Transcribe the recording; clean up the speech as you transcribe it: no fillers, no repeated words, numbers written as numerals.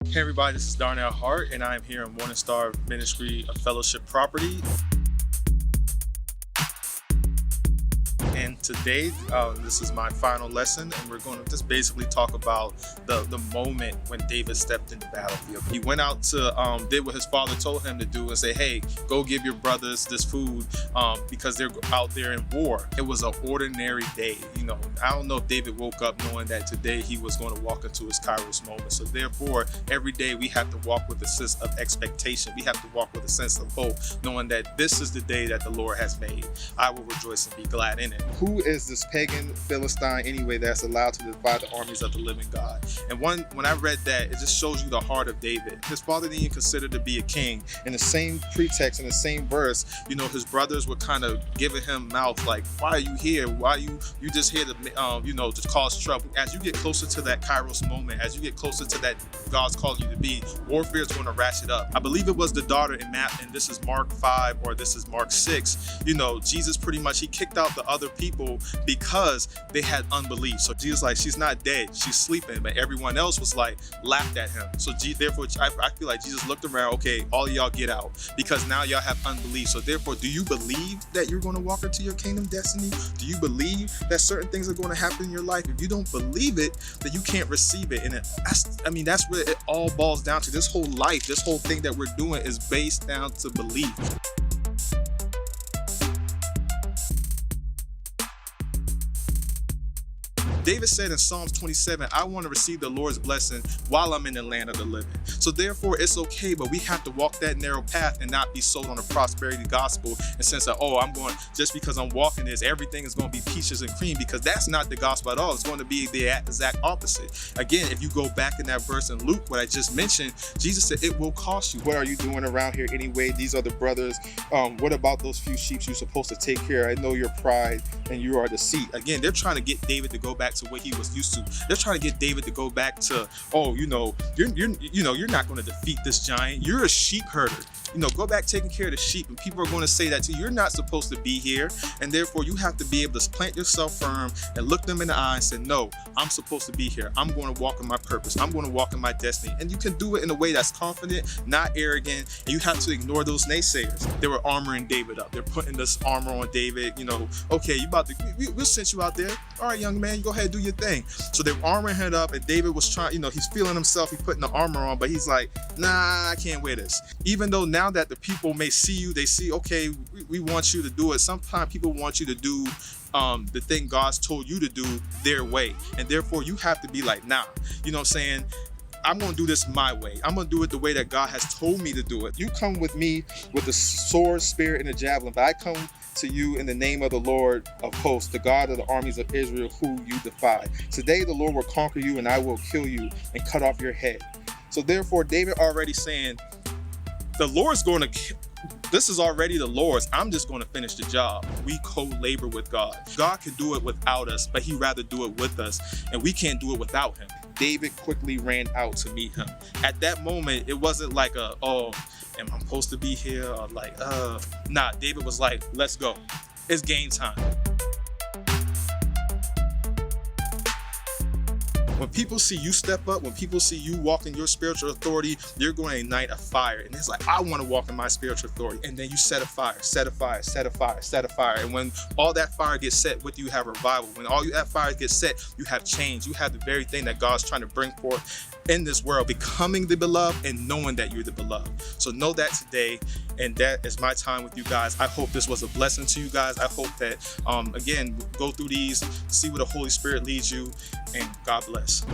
Hey everybody, this is Darnell Hart, and I am here in MorningStar Ministry of Fellowship Property. And today, this is my final lesson, and we're going to just basically talk about the moment when David stepped in the battlefield. He went out to did what his father told him to do and say, hey, go give your brothers this food because they're out there in war. It was an ordinary day. I don't know if David woke up knowing that today he was going to walk into his Kairos moment. So therefore, every day we have to walk with a sense of expectation. We have to walk with a sense of hope, knowing that this is the day that the Lord has made. I will rejoice and be glad in it. Who is this pagan Philistine anyway that's allowed to defy the armies of the living God? And when I read that, it just shows you the heart of David. His father didn't even consider to be a king. In the same pretext, in the same verse, his brothers were kind of giving him mouth like, why are you here? Why you just here to to cause trouble? As you get closer to that Kairos moment, as you get closer to that God's calling you to be, warfare is going to ratchet up. I believe it was the daughter in Matthew, and this is Mark 5 or this is Mark 6. Jesus pretty much, he kicked out the other people because they had unbelief. So Jesus like, she's not dead, she's sleeping. But everyone else was like, laughed at him. So therefore, I feel like Jesus looked around, okay, all of y'all get out because now y'all have unbelief. So therefore, do you believe that you're going to walk into your kingdom destiny? Do you believe that certain things are going to happen in your life? If you don't believe it, then you can't receive it. And that's where it all boils down to. This whole life, this whole thing that we're doing is based down to belief. David said in Psalms 27, I want to receive the Lord's blessing while I'm in the land of the living. So therefore, it's okay, but we have to walk that narrow path and not be sold on the prosperity gospel in the sense that, just because I'm walking this, everything is going to be peaches and cream, because that's not the gospel at all. It's going to be the exact opposite. Again, if you go back in that verse in Luke, what I just mentioned, Jesus said, it will cost you. What are you doing around here anyway? These are the brothers. What about those few sheep you're supposed to take care of? I know your pride and you are deceit. Again, they're trying to get David to go back to what he was used to. They're trying to get David to go back to, you're not going to defeat this giant. You're a sheep herder. Go back taking care of the sheep. And people are going to say that to you. You're not supposed to be here. And therefore, you have to be able to plant yourself firm and look them in the eye and say, no, I'm supposed to be here. I'm going to walk in my purpose. I'm going to walk in my destiny. And you can do it in a way that's confident, not arrogant. And you have to ignore those naysayers. They were armoring David up. They're putting this armor on David. Okay, we'll send you out there. All right, young man, you go ahead and do your thing. So they're armoring him up, and David was trying, he's feeling himself. He's putting the armor on, but he's like, nah, I can't wear this. Even though now that the people may see you, they see, okay, we want you to do it. Sometimes people want you to do the thing God's told you to do their way. And therefore, you have to be like, nah, I'm going to do this my way. I'm going to do it the way that God has told me to do it. You come with me with the sword, spear, and the javelin, but I come to you in the name of the Lord of hosts, the God of the armies of Israel, who you defy. Today the Lord will conquer you, and I will kill you and cut off your head. So therefore, David already saying, the Lord's going to this is already the Lord's. I'm just going to finish the job. We co-labor with God. God can do it without us, but he'd rather do it with us, and we can't do it without him. David quickly ran out to meet him. At that moment, it wasn't like am I supposed to be here? Or like, nah, David was like, let's go. It's game time. When people see you step up, when people see you walk in your spiritual authority, you're going to ignite a fire. And it's like, I want to walk in my spiritual authority. And then you set a fire, set a fire, set a fire, set a fire. And when all that fire gets set, what do you have? Revival. When all that fire gets set, you have change. You have the very thing that God's trying to bring forth in this world, becoming the beloved and knowing that you're the beloved. So know that today. And that is my time with you guys. I hope this was a blessing to you guys. I hope that, again, go through these, see where the Holy Spirit leads you, and God bless.